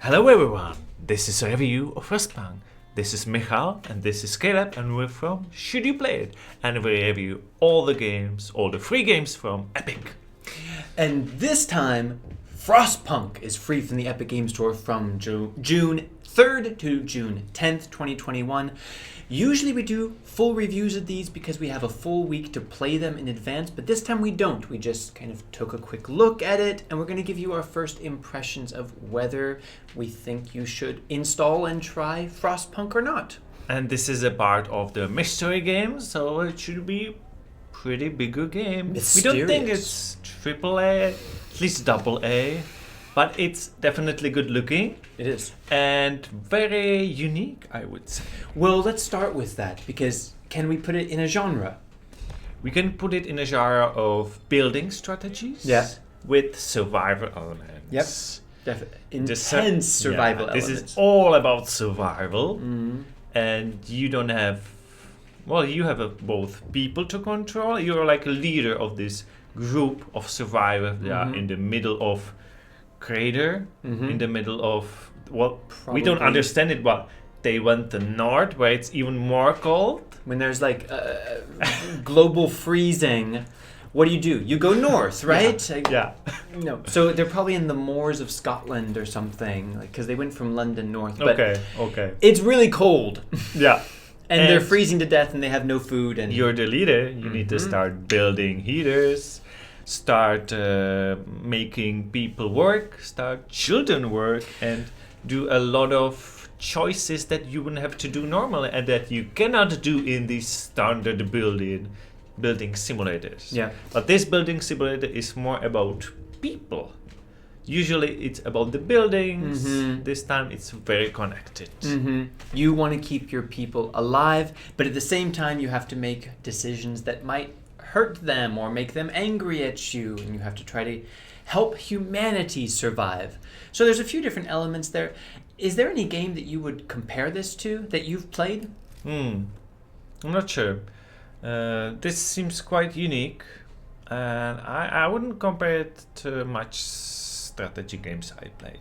Hello everyone, this is a review of Frostpunk. This is Michal and this is Caleb and we're from Should You Play It? And we review all the games, all the free games from Epic. And this time, Frostpunk is free from the Epic Games Store from June 3rd to June 10th, 2021. Usually we do full reviews of these because we have a full week to play them in advance, but this time we don't. We just kind of took a quick look at it, and we're going to give you our first impressions of whether we think you should install and try Frostpunk or not. And this is a part of the mystery game, so it should be pretty bigger game. Mysterious. We don't think it's AAA, at least AA, but it's definitely good looking. It is. And very unique, I would say. Well, let's start with that, because can we put it in a genre? We can put it in a genre of building strategies with survival elements. Intense survival elements. This is all about survival, and you don't have... Well, you have both people to control. You're like a leader of this group of survivors that are in the middle of crater, in the middle of... Well, we don't understand it, but they went to north where it's even more cold. When there's like global freezing, what do? You go north, right? Yeah. No. So they're probably in the moors of Scotland or something, like because they went from London north. But Okay. it's really cold. Yeah. And they're freezing to death, and they have no food. And you're the leader. You need to start building heaters, start making people work, start children work, and do a lot of choices that you wouldn't have to do normally and that you cannot do in these standard building simulators. Yeah. But this building simulator is more about people. Usually it's about the buildings. This time it's very connected. You want to keep your people alive, but at the same time you have to make decisions that might hurt them or make them angry at you, and you have to try to help humanity survive. So there's a few different elements there. Is there any game that you would compare this to that you've played? I'm not sure. This seems quite unique, and I wouldn't compare it to much strategy games I played.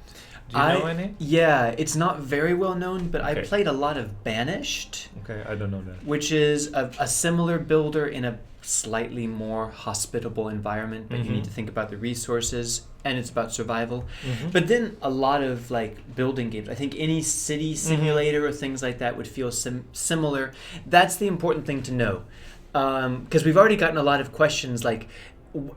Do you know any? Yeah, it's not very well known, but Okay. I played a lot of Banished. Okay, I don't know that. Which is a similar builder in a slightly more hospitable environment, but you need to think about the resources, and it's about survival. But then a lot of like building games, I think any city simulator or things like that would feel similar. That's the important thing to know, because we've already gotten a lot of questions like,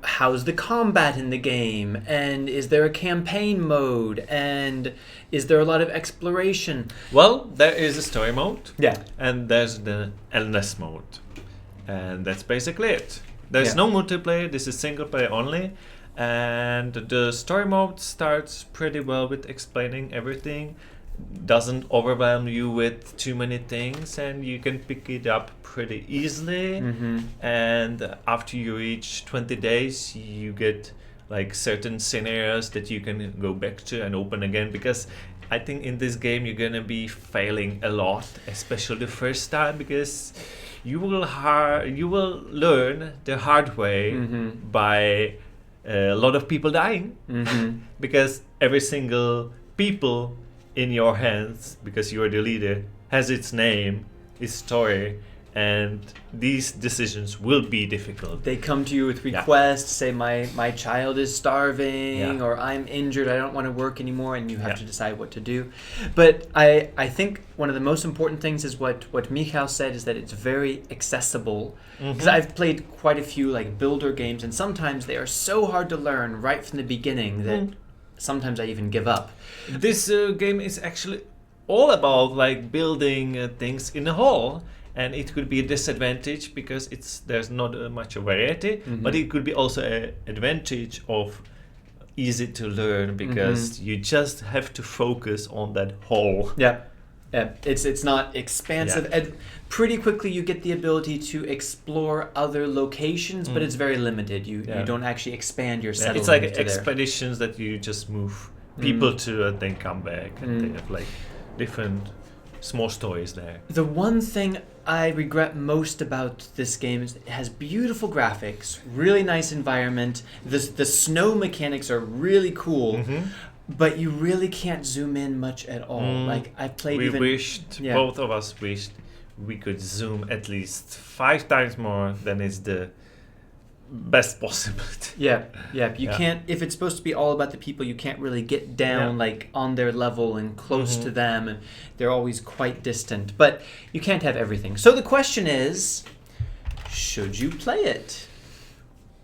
how's the combat in the game, and is there a campaign mode, and is there a lot of exploration? Well, there is a story mode. Yeah. And there's the endless mode. And that's basically it. There's no multiplayer, this is single player only. And the story mode starts pretty well with explaining everything. Doesn't overwhelm you with too many things, and you can pick it up pretty easily. And after you reach 20 days, you get like certain scenarios that you can go back to and open again, because I think in this game you're gonna be failing a lot, especially the first time, because you will learn the hard way by a lot of people dying, because every single people in your hands, because you are the leader, has its name, its story, and these decisions will be difficult. They come to you with requests, say my child is starving, or I'm injured, I don't want to work anymore, and you have to decide what to do. But I think one of the most important things is what Michal said, is that it's very accessible. Because I've played quite a few like builder games, and sometimes they are so hard to learn right from the beginning that sometimes I even give up. This game is actually all about like building things in a hall. And it could be a disadvantage because there's not much variety, but it could be also an advantage of easy to learn, because you just have to focus on that whole. Yeah, it's not expansive. And pretty quickly you get the ability to explore other locations, but it's very limited. You don't actually expand your settlement. It's like expeditions that you just move people to and then come back, and they have like different small stories there. The one thing I regret most about this game is it has beautiful graphics, really nice environment. The snow mechanics are really cool, but you really can't zoom in much at all. Like I played Both of us wished we could zoom at least 5 times more than is the best possible. You can't, if it's supposed to be all about the people, you can't really get down like on their level and close to them, and they're always quite distant, but you can't have everything. So the question is, should you play it?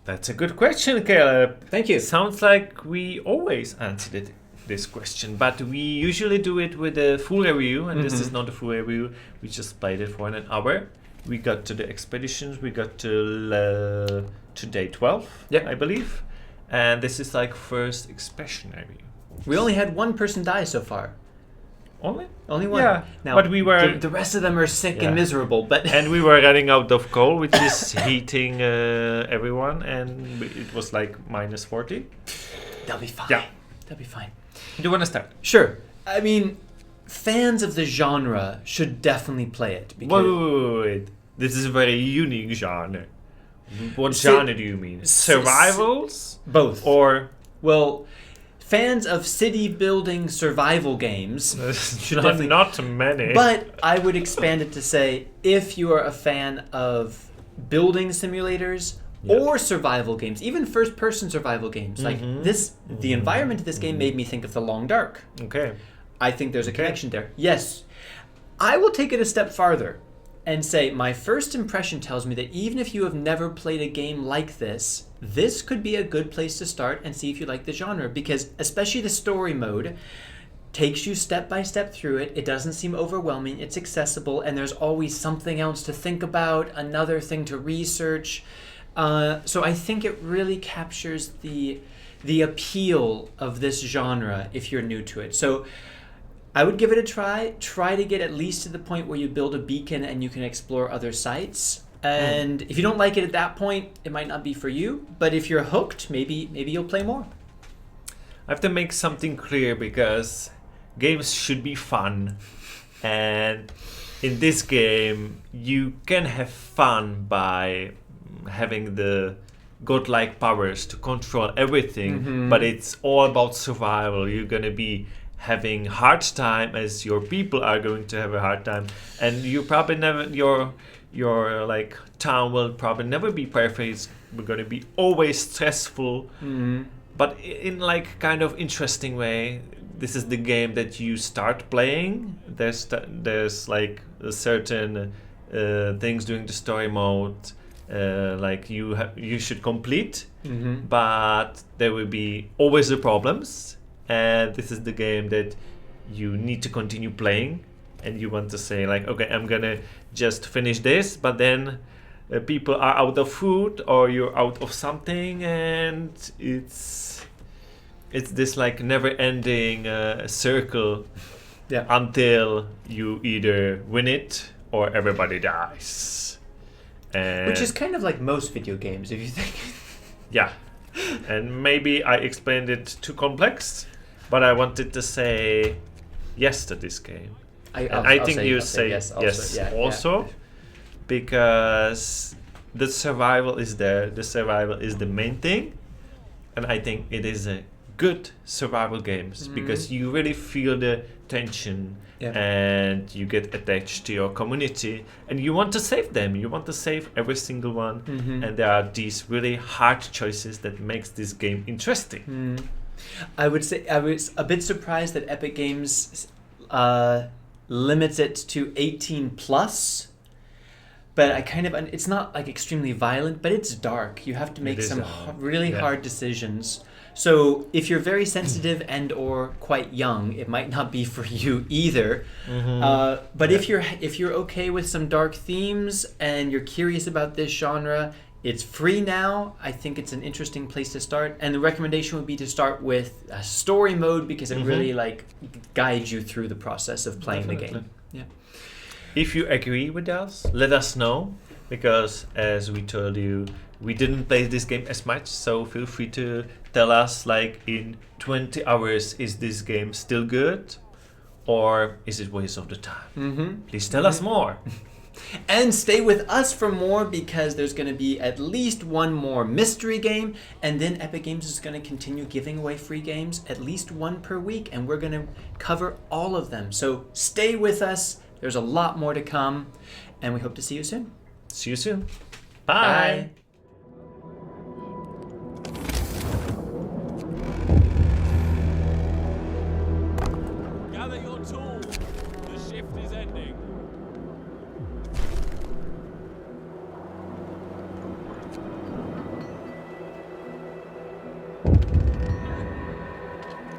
That's a good question, Caleb. Thank you. Sounds like we always answered this question, but we usually do it with a full review, and this is not a full review. We just played it for an hour. We got to the expeditions, we got to day 12, I believe. And this is like first expression review. We only had one person die so far. Only one. Yeah. Now, but we were the rest of them are sick and miserable. But and we were running out of coal, which is heating everyone, and it was like minus 40. They'll be fine. Yeah, they'll be fine. Do you want to start? Sure. I mean, fans of the genre should definitely play it. Because wait. This is a very unique genre. What genre do you mean? Survivals? Both. Or well, fans of city building survival games should definitely not many. But I would expand it to say if you are a fan of building simulators or survival games, even first-person survival games, like this, the environment of this game made me think of The Long Dark. Okay. I think there's a connection there. Yes. I will take it a step farther and say my first impression tells me that even if you have never played a game like this, this could be a good place to start and see if you like the genre, because especially the story mode takes you step by step through it. It doesn't seem overwhelming. It's accessible, and there's always something else to think about, another thing to research. So I think it really captures the appeal of this genre if you're new to it. So I would give it a try. Try to get at least to the point where you build a beacon and you can explore other sites. And if you don't like it at that point, it might not be for you. But if you're hooked, maybe you'll play more. I have to make something clear, because games should be fun. And in this game, you can have fun by having the godlike powers to control everything. But it's all about survival. You're going to be having hard time, as your people are going to have a hard time, and you probably never your like town will probably never be perfect. It's going to be always stressful, but in like kind of interesting way. This is the game that you start playing. There's like a certain things during the story mode like you should complete, but there will be always the problems. And this is the game that you need to continue playing, and you want to say like, okay, I'm gonna just finish this, but then people are out of food or you're out of something, and it's this like never-ending circle until you either win it or everybody dies. Which is kind of like most video games, if you think. Yeah, and maybe I explained it too complex. But I wanted to say yes to this game. I think you say yes also, because the survival is there. The survival is the main thing. And I think it is a good survival game, because you really feel the tension and you get attached to your community and you want to save them. You want to save every single one. And there are these really hard choices that makes this game interesting. I would say I was a bit surprised that Epic Games limits it to 18 plus, but it's not like extremely violent, but it's dark. You have to make some really hard decisions. So if you're very sensitive and or quite young, it might not be for you either. But if you're okay with some dark themes and you're curious about this genre, it's free now. I think it's an interesting place to start. And the recommendation would be to start with a story mode, because it really like guides you through the process of playing the game. Yeah. If you agree with us, let us know, because as we told you, we didn't play this game as much, so feel free to tell us, like, in 20 hours, is this game still good? Or is it waste of the time? Please tell us more. And stay with us for more, because there's going to be at least one more mystery game, and then Epic Games is going to continue giving away free games, at least one per week, and we're going to cover all of them. So stay with us. There's a lot more to come, and we hope to see you soon. See you soon. Bye. Gather your tools. The shift is ending.